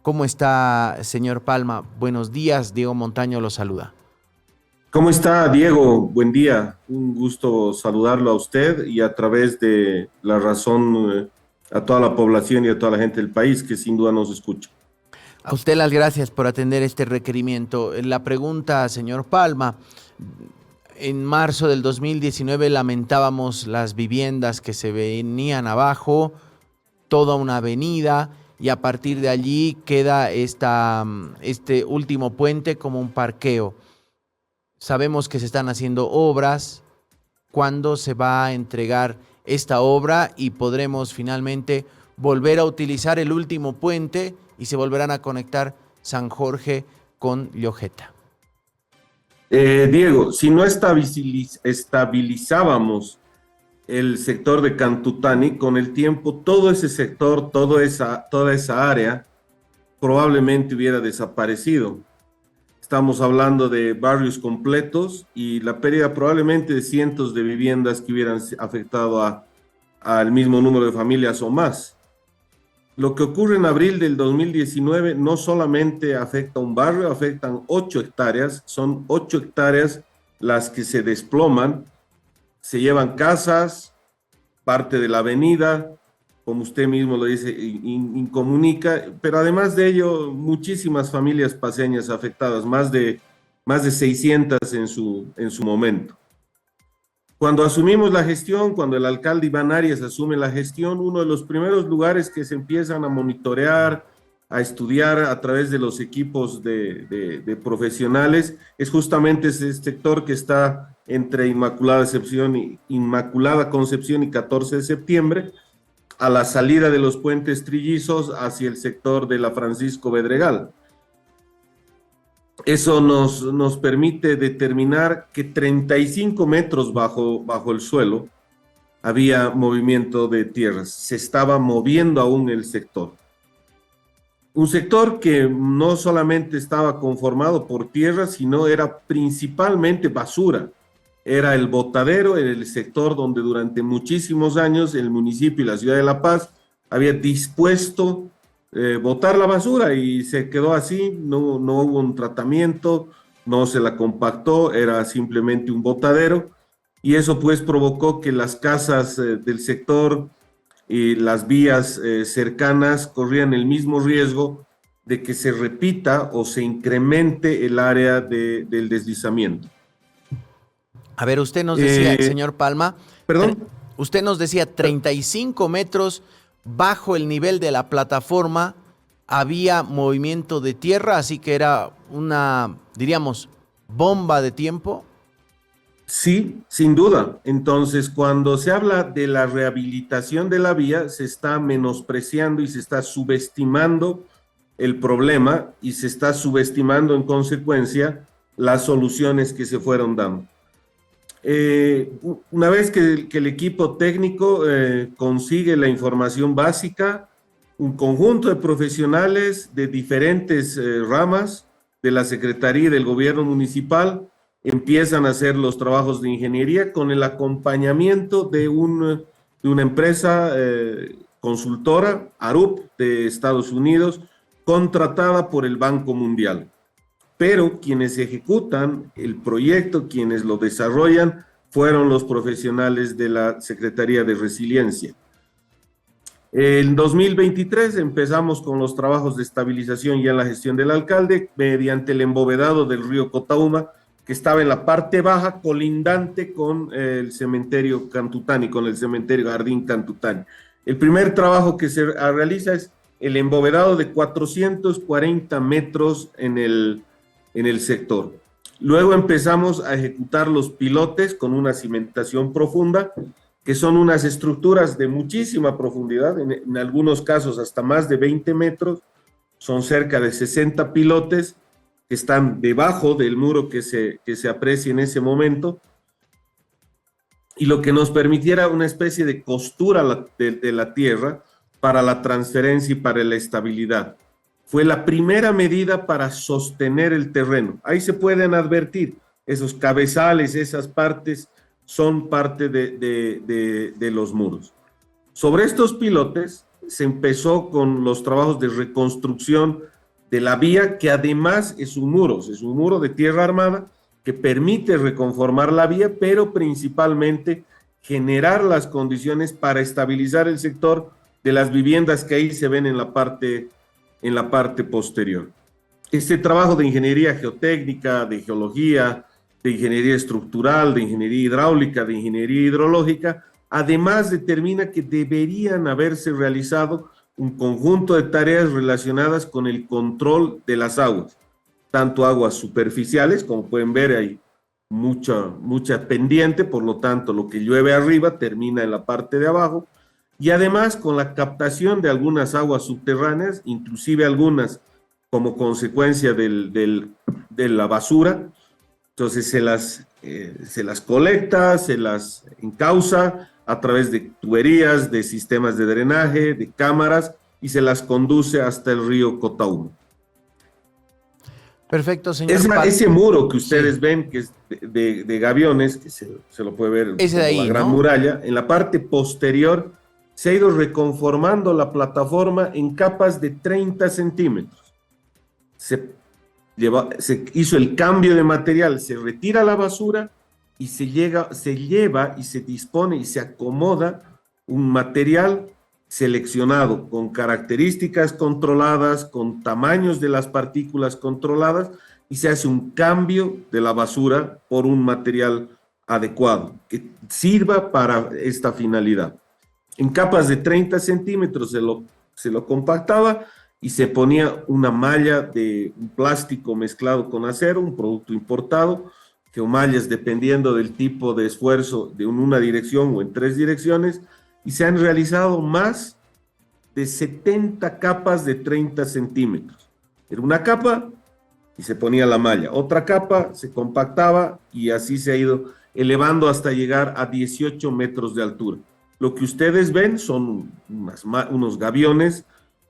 ¿Cómo está, señor Palma? Buenos días, Diego Montaño lo saluda. ¿Cómo está, Diego? Buen día. Un gusto saludarlo a usted y a través de la razón a toda la población y a toda la gente del país que sin duda nos escucha. A usted las gracias por atender este requerimiento. La pregunta, señor Palma, en marzo del 2019 lamentábamos las viviendas que se venían abajo, toda una avenida, y a partir de allí queda este último puente como un parqueo. Sabemos que se están haciendo obras. ¿Cuándo se va a entregar esta obra y podremos finalmente volver a utilizar el último puente y se volverán a conectar San Jorge con Llojeta? Diego, si no estabilizábamos el sector de Cantutani, con el tiempo todo ese sector, toda esa área probablemente hubiera desaparecido. Estamos hablando de barrios completos y la pérdida probablemente de cientos de viviendas que hubieran afectado al mismo número de familias o más. Lo que ocurre en abril del 2019 no solamente afecta a un barrio, afectan 8 hectáreas, son 8 hectáreas las que se desploman, se llevan casas, parte de la avenida, como usted mismo lo dice, incomunica, pero además de ello, muchísimas familias paseñas afectadas, más de 600 en su momento. Cuando asumimos la gestión, cuando el alcalde Iván Arias asume la gestión, uno de los primeros lugares que se empiezan a monitorear, a estudiar a través de los equipos de profesionales, es justamente ese sector que está entre Inmaculada Concepción y 14 de septiembre, a la salida de los puentes trillizos hacia el sector de la Francisco Bedregal. Eso nos permite determinar que 35 metros bajo el suelo había movimiento de tierras, se estaba moviendo aún el sector. Un sector que no solamente estaba conformado por tierra, sino era principalmente basura. Era el botadero, en el sector donde durante muchísimos años el municipio y la ciudad de La Paz había dispuesto botar la basura y se quedó así, no hubo un tratamiento, no se la compactó, era simplemente un botadero y eso pues provocó que las casas del sector y las vías cercanas corrían el mismo riesgo de que se repita o se incremente el área del deslizamiento. A ver, usted nos decía, señor Palma, Perdón. Usted nos decía 35 metros bajo el nivel de la plataforma había movimiento de tierra, así que era una, diríamos, bomba de tiempo. Sí, sin duda. Entonces, cuando se habla de la rehabilitación de la vía, se está menospreciando y se está subestimando el problema y se está subestimando en consecuencia las soluciones que se fueron dando. Una vez que el equipo técnico consigue la información básica, un conjunto de profesionales de diferentes ramas de la Secretaría y del Gobierno Municipal empiezan a hacer los trabajos de ingeniería con el acompañamiento de una empresa consultora, Arup, de Estados Unidos, contratada por el Banco Mundial. Pero quienes ejecutan el proyecto, quienes lo desarrollan, fueron los profesionales de la Secretaría de Resiliencia. En 2023 empezamos con los trabajos de estabilización ya en la gestión del alcalde, mediante el embovedado del río Cotauma, que estaba en la parte baja, colindante con el cementerio Cantutani, con el cementerio Jardín Cantutani. El primer trabajo que se realiza es el embovedado de 440 metros en el sector. Luego empezamos a ejecutar los pilotes con una cimentación profunda, que son unas estructuras de muchísima profundidad, en algunos casos hasta más de 20 metros, son cerca de 60 pilotes que están debajo del muro que se aprecia en ese momento, y lo que nos permitiera una especie de costura de la tierra para la transferencia y para la estabilidad. Fue la primera medida para sostener el terreno. Ahí se pueden advertir esos cabezales, esas partes son parte de los muros. Sobre estos pilotes se empezó con los trabajos de reconstrucción de la vía, que además es un muro de tierra armada que permite reconformar la vía, pero principalmente generar las condiciones para estabilizar el sector de las viviendas que ahí se ven en la parte posterior. Este trabajo de ingeniería geotécnica, de geología, de ingeniería estructural, de ingeniería hidráulica, de ingeniería hidrológica, además determina que deberían haberse realizado un conjunto de tareas relacionadas con el control de las aguas, tanto aguas superficiales, como pueden ver hay mucha pendiente, por lo tanto lo que llueve arriba termina en la parte de abajo, y además con la captación de algunas aguas subterráneas, inclusive algunas como consecuencia de la basura. Entonces se las colecta, se las encausa a través de tuberías, de sistemas de drenaje, de cámaras, y se las conduce hasta el río Cotaúma. Perfecto, señor. Ese muro que ustedes ven, que es de gaviones, que se lo puede ver ese de ahí, la gran muralla, en la parte posterior se ha ido reconformando la plataforma en capas de 30 centímetros. Se hizo el cambio de material, se retira la basura y se lleva y se dispone y se acomoda un material seleccionado con características controladas, con tamaños de las partículas controladas, y se hace un cambio de la basura por un material adecuado que sirva para esta finalidad. En capas de 30 centímetros se lo compactaba y se ponía una malla de un plástico mezclado con acero, un producto importado, geomallas dependiendo del tipo de esfuerzo de una dirección o en 3 direcciones, y se han realizado más de 70 capas de 30 centímetros. Era una capa y se ponía la malla, otra capa se compactaba y así se ha ido elevando hasta llegar a 18 metros de altura. Lo que ustedes ven son unos gaviones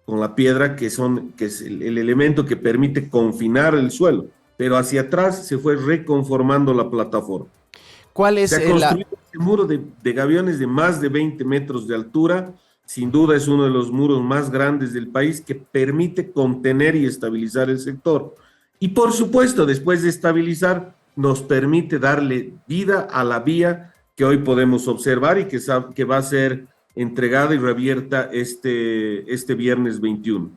con la piedra que es el elemento que permite confinar el suelo, pero hacia atrás se fue reconformando la plataforma. ¿Cuál es se ha construido este muro de gaviones de más de 20 metros de altura. Sin duda es uno de los muros más grandes del país que permite contener y estabilizar el sector. Y por supuesto, después de estabilizar, nos permite darle vida a la vía que hoy podemos observar y que va a ser entregada y reabierta este viernes 21.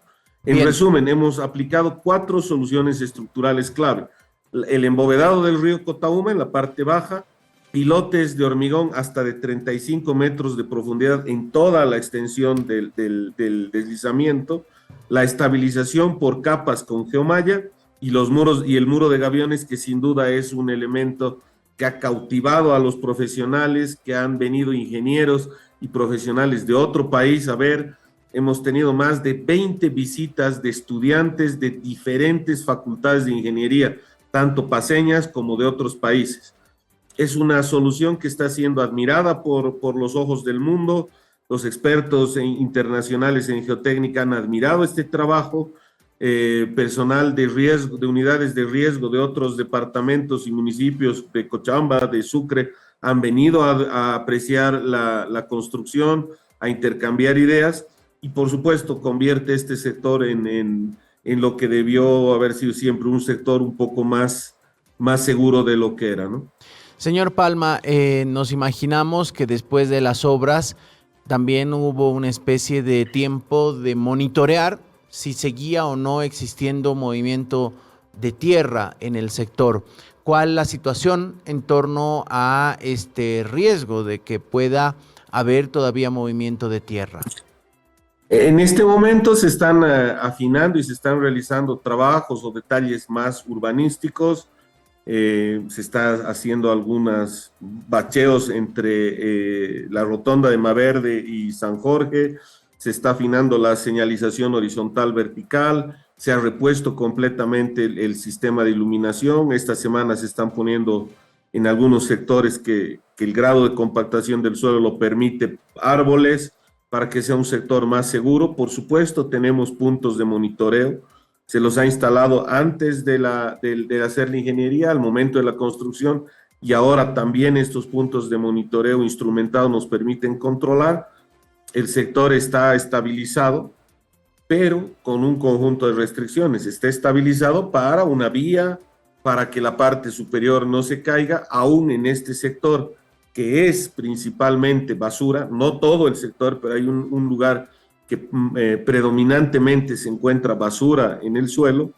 En resumen, hemos aplicado 4 soluciones estructurales clave. El embovedado del río Cotaúma en la parte baja, pilotes de hormigón hasta de 35 metros de profundidad en toda la extensión del deslizamiento, la estabilización por capas con geomalla y los muros y el muro de gaviones, que sin duda es un elemento que ha cautivado a los profesionales, que han venido ingenieros y profesionales de otro país a ver. Hemos tenido más de 20 visitas de estudiantes de diferentes facultades de ingeniería, tanto paceñas como de otros países. Es una solución que está siendo admirada por los ojos del mundo. Los expertos internacionales en geotécnica han admirado este trabajo. Personal de riesgo, de unidades de riesgo de otros departamentos y municipios de Cochabamba, de Sucre, han venido a apreciar la construcción, a intercambiar ideas, y por supuesto convierte este sector en lo que debió haber sido siempre un sector un poco más seguro de lo que era, ¿no? Señor Palma, nos imaginamos que después de las obras también hubo una especie de tiempo de monitorear si seguía o no existiendo movimiento de tierra en el sector. ¿Cuál es la situación en torno a este riesgo de que pueda haber todavía movimiento de tierra? En este momento se están afinando y se están realizando trabajos o detalles más urbanísticos. Se está haciendo algunos bacheos entre la rotonda de Maverde y San Jorge. Se está afinando la señalización horizontal vertical, se ha repuesto completamente el sistema de iluminación. Esta semana se están poniendo en algunos sectores que el grado de compactación del suelo lo permite, árboles para que sea un sector más seguro. Por supuesto, tenemos puntos de monitoreo, se los ha instalado antes de hacer la ingeniería, al momento de la construcción, y ahora también estos puntos de monitoreo instrumentado nos permiten controlar. El sector está estabilizado, pero con un conjunto de restricciones. Está estabilizado para una vía, para que la parte superior no se caiga, aún en este sector que es principalmente basura, no todo el sector, pero hay un lugar que predominantemente se encuentra basura en el suelo,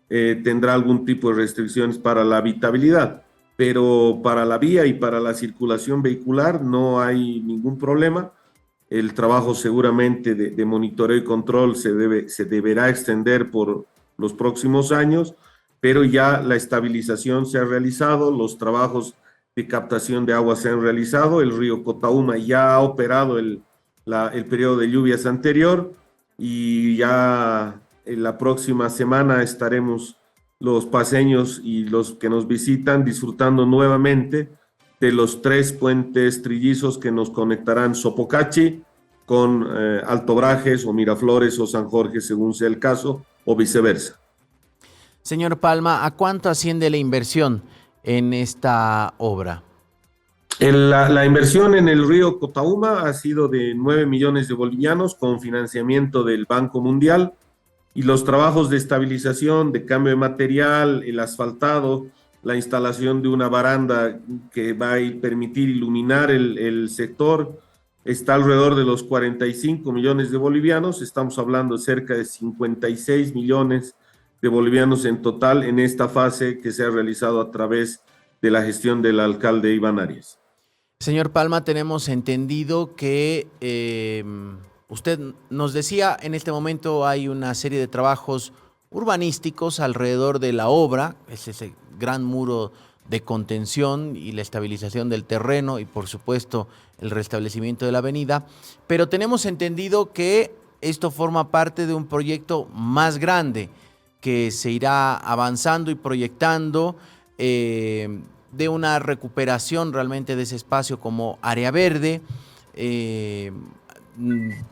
tendrá algún tipo de restricciones para la habitabilidad, pero para la vía y para la circulación vehicular no hay ningún problema. El trabajo seguramente de monitoreo y control se deberá extender por los próximos años, pero ya la estabilización se ha realizado, los trabajos de captación de agua se han realizado, el río Cotauma ya ha operado el periodo de lluvias anterior y ya en la próxima semana estaremos los paseños y los que nos visitan disfrutando nuevamente de los 3 puentes trillizos que nos conectarán Sopocachi con Alto Brajes o Miraflores o San Jorge, según sea el caso, o viceversa. Señor Palma, ¿a cuánto asciende la inversión en esta obra? La inversión en el río Cotauma ha sido de 9 millones de bolivianos con financiamiento del Banco Mundial, y los trabajos de estabilización, de cambio de material, el asfaltado, la instalación de una baranda que va a permitir iluminar el sector, está alrededor de los 45 millones de bolivianos. Estamos hablando de cerca de 56 millones de bolivianos en total en esta fase que se ha realizado a través de la gestión del alcalde Iván Arias. Señor Palma, tenemos entendido que usted nos decía, en este momento hay una serie de trabajos urbanísticos alrededor de la obra, es ese gran muro de contención y la estabilización del terreno y por supuesto el restablecimiento de la avenida, pero tenemos entendido que esto forma parte de un proyecto más grande que se irá avanzando y proyectando, de una recuperación realmente de ese espacio como área verde.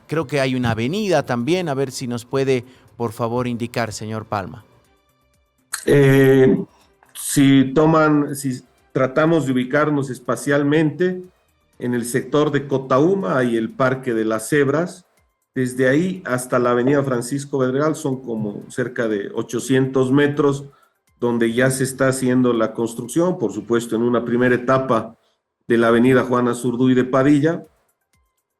Creo que hay una avenida también, a ver si nos puede, por favor, indicar, señor Palma. Si tratamos de ubicarnos espacialmente, en el sector de Cotauma hay el Parque de las Cebras. Desde ahí hasta la avenida Francisco Bedregal son como cerca de 800 metros, donde ya se está haciendo la construcción, por supuesto en una primera etapa de la avenida Juana Zurduy de Padilla,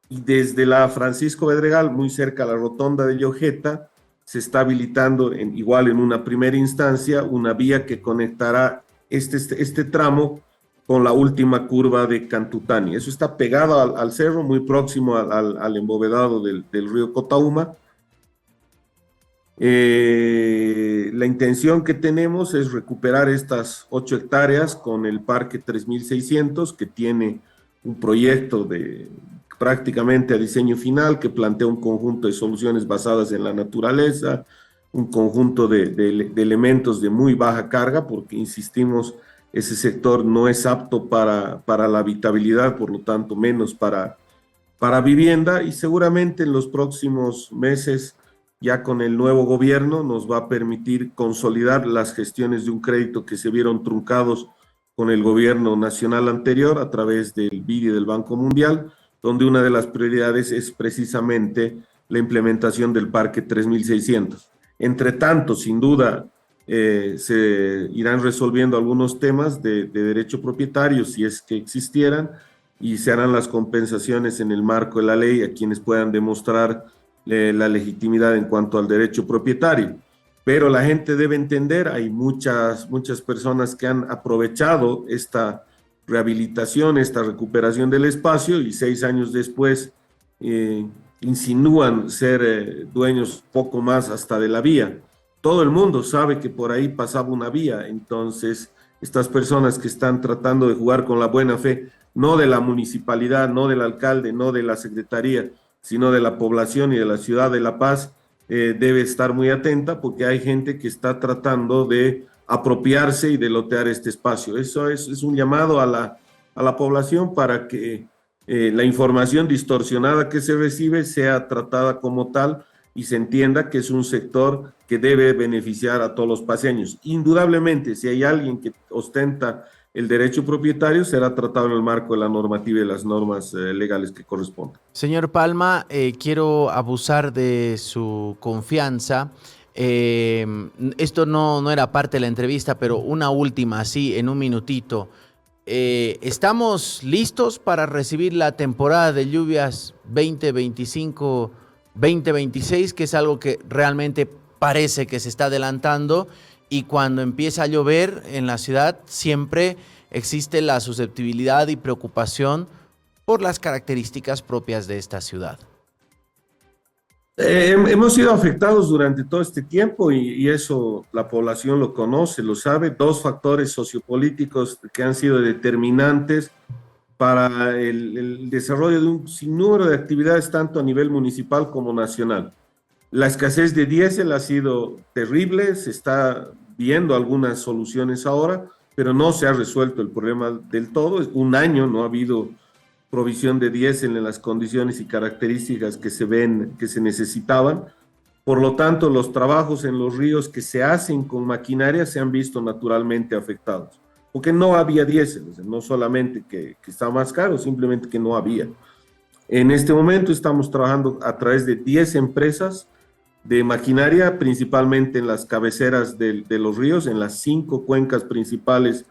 y desde la Francisco Bedregal, muy cerca a la rotonda de Llojeta, se está habilitando igual en una primera instancia una vía que conectará este tramo con la última curva de Cantutani. Eso está pegado al cerro, muy próximo al embovedado del río Cotauma. La intención que tenemos es recuperar estas 8 hectáreas con el Parque 3600, que tiene un proyecto prácticamente a diseño final, que plantea un conjunto de soluciones basadas en la naturaleza, un conjunto de elementos de muy baja carga, porque insistimos, ese sector no es apto para la habitabilidad, por lo tanto menos para vivienda, y seguramente en los próximos meses, ya con el nuevo gobierno, nos va a permitir consolidar las gestiones de un crédito que se vieron truncados con el gobierno nacional anterior a través del BID y del Banco Mundial, donde una de las prioridades es precisamente la implementación del Parque 3600. Entre tanto, sin duda, se irán resolviendo algunos temas de derecho propietario, si es que existieran, y se harán las compensaciones en el marco de la ley a quienes puedan demostrar la legitimidad en cuanto al derecho propietario. Pero la gente debe entender, hay muchas personas que han aprovechado esta rehabilitación, esta recuperación del espacio, y 6 años después insinúan ser dueños poco más hasta de la vía. Todo el mundo sabe que por ahí pasaba una vía, entonces estas personas que están tratando de jugar con la buena fe, no de la municipalidad, no del alcalde, no de la secretaría, sino de la población y de la ciudad de La Paz, debe estar muy atenta, porque hay gente que está tratando de apropiarse y de lotear este espacio. Eso es un llamado a la población para que la información distorsionada que se recibe sea tratada como tal y se entienda que es un sector que debe beneficiar a todos los paseños. Indudablemente, si hay alguien que ostenta el derecho propietario será tratado en el marco de la normativa y de las normas legales que correspondan. Señor Palma, quiero abusar de su confianza. Esto no era parte de la entrevista, pero una última, así, en un minutito. ¿Estamos listos para recibir la temporada de lluvias 2025-2026, que es algo que realmente parece que se está adelantando? Y cuando empieza a llover en la ciudad, siempre existe la susceptibilidad y preocupación por las características propias de esta ciudad. Hemos sido afectados durante todo este tiempo y eso la población lo conoce, lo sabe. Dos factores sociopolíticos que han sido determinantes para el desarrollo de un sinnúmero de actividades tanto a nivel municipal como nacional. La escasez de diésel ha sido terrible, se está viendo algunas soluciones ahora, pero no se ha resuelto el problema del todo. Un año no ha habido provisión de diésel en las condiciones y características que se necesitaban. Por lo tanto, los trabajos en los ríos que se hacen con maquinaria se han visto naturalmente afectados, porque no había diésel, o sea, no solamente que está más caro, simplemente que no había. En este momento estamos trabajando a través de 10 empresas de maquinaria, principalmente en las cabeceras de los ríos, en las 5 cuencas principales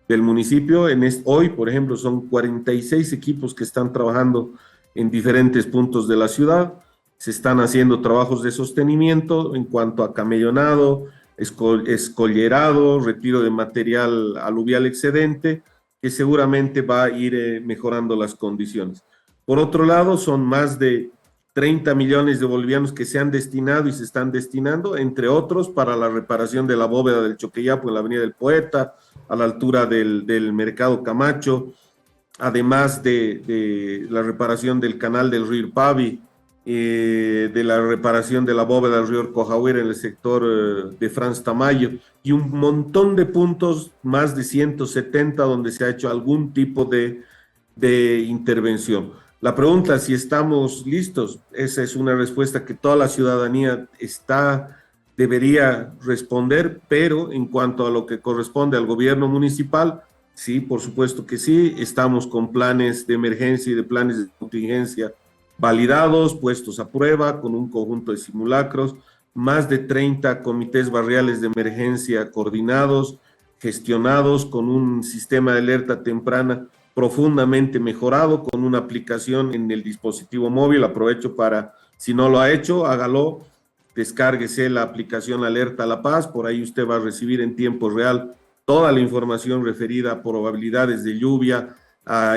del municipio. Hoy, por ejemplo, son 46 equipos que están trabajando en diferentes puntos de la ciudad. Se están haciendo trabajos de sostenimiento en cuanto a camellonado, escollerado, retiro de material aluvial excedente, que seguramente va a ir mejorando las condiciones. Por otro lado, son más de 30 millones de bolivianos que se han destinado y se están destinando, entre otros, para la reparación de la bóveda del Choqueyapo en la Avenida del Poeta, a la altura del Mercado Camacho, además de la reparación del canal del río Irpavi, de la reparación de la bóveda del río Cojahuira en el sector de Franz Tamayo, y un montón de puntos, más de 170, donde se ha hecho algún tipo de intervención. La pregunta, si estamos listos, esa es una respuesta que toda la ciudadanía debería responder, pero en cuanto a lo que corresponde al gobierno municipal, sí, por supuesto que sí, estamos con planes de emergencia y de planes de contingencia validados, puestos a prueba, con un conjunto de simulacros, más de 30 comités barriales de emergencia coordinados, gestionados con un sistema de alerta temprana profundamente mejorado, con una aplicación en el dispositivo móvil. Aprovecho para, si no lo ha hecho, hágalo, descárguese la aplicación Alerta La Paz, por ahí usted va a recibir en tiempo real toda la información referida a probabilidades de lluvia, a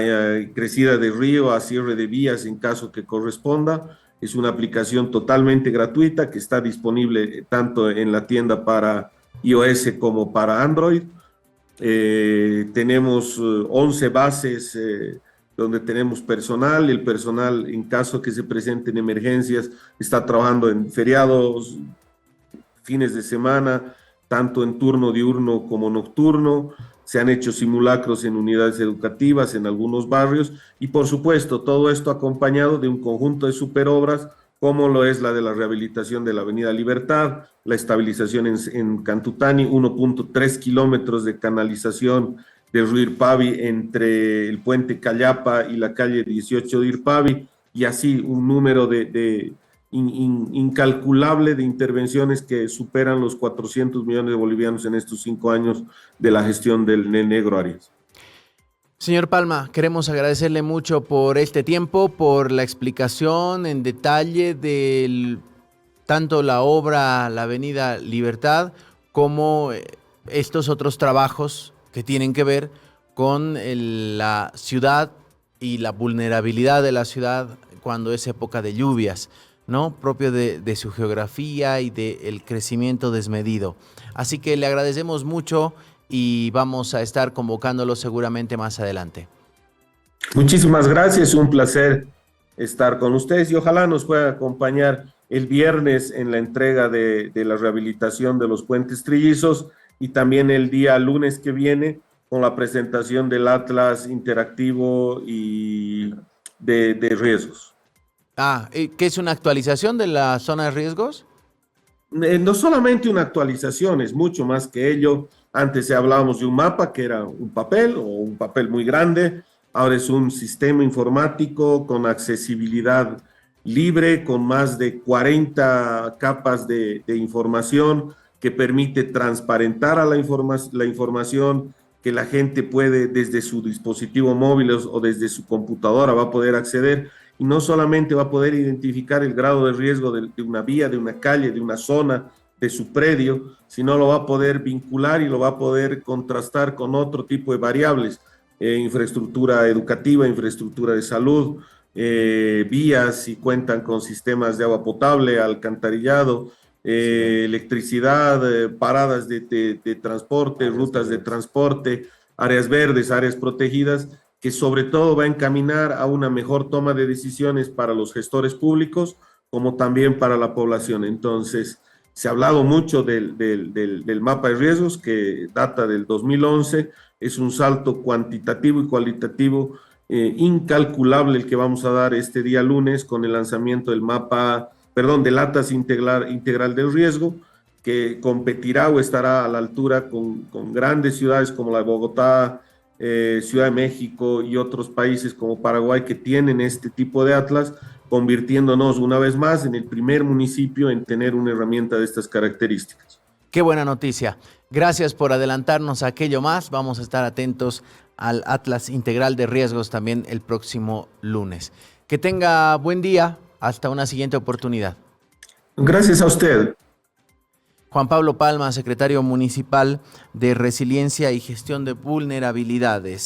crecida de río, a cierre de vías en caso que corresponda. Es una aplicación totalmente gratuita que está disponible tanto en la tienda para iOS como para Android. Tenemos 11 bases donde tenemos personal. El personal, en caso que se presenten emergencias, está trabajando en feriados, fines de semana, tanto en turno diurno como nocturno. Se han hecho simulacros en unidades educativas en algunos barrios y, por supuesto, todo esto acompañado de un conjunto de superobras, como lo es la de la rehabilitación de la Avenida Libertad, la estabilización en Cantutani, 1.3 kilómetros de canalización del río Irpavi entre el puente Callapa y la calle 18 de Irpavi, y así un número incalculable de intervenciones que superan los 400 millones de bolivianos en estos 5 años de la gestión del Negro Arias. Señor Palma, queremos agradecerle mucho por este tiempo, por la explicación en detalle de tanto la obra, la Avenida Libertad, como estos otros trabajos que tienen que ver con la ciudad y la vulnerabilidad de la ciudad cuando es época de lluvias, ¿no? Propio de su geografía y del crecimiento desmedido. Así que le agradecemos mucho y vamos a estar convocándolo seguramente más adelante. Muchísimas gracias, un placer estar con ustedes y ojalá nos pueda acompañar el viernes en la entrega de la rehabilitación de los puentes trillizos y también el día lunes que viene con la presentación del Atlas interactivo y de riesgos. ¿Qué es una actualización de la zona de riesgos? No solamente una actualización, es mucho más que ello. Antes hablábamos de un mapa que era un papel o un papel muy grande, ahora es un sistema informático con accesibilidad libre, con más de 40 capas de información que permite transparentar a la información, que la gente puede desde su dispositivo móvil o desde su computadora va a poder acceder, y no solamente va a poder identificar el grado de riesgo de una vía, de una calle, de una zona, de su predio, sino lo va a poder vincular y lo va a poder contrastar con otro tipo de variables, infraestructura educativa, infraestructura de salud, vías si cuentan con sistemas de agua potable, alcantarillado, electricidad, paradas de transporte, rutas de transporte, áreas verdes, áreas protegidas, que sobre todo va a encaminar a una mejor toma de decisiones para los gestores públicos, como también para la población. Entonces, se ha hablado mucho del mapa de riesgos que data del 2011, es un salto cuantitativo y cualitativo incalculable el que vamos a dar este día lunes con el lanzamiento del mapa, perdón, del Atlas Integral del Riesgo, que competirá o estará a la altura con grandes ciudades como la de Bogotá, Ciudad de México y otros países como Paraguay que tienen este tipo de atlas, convirtiéndonos una vez más en el primer municipio en tener una herramienta de estas características. Qué buena noticia. Gracias por adelantarnos a aquello más. Vamos a estar atentos al Atlas Integral de Riesgos también el próximo lunes. Que tenga buen día. Hasta una siguiente oportunidad. Gracias a usted. Juan Pablo Palma, secretario municipal de Resiliencia y Gestión de Vulnerabilidades.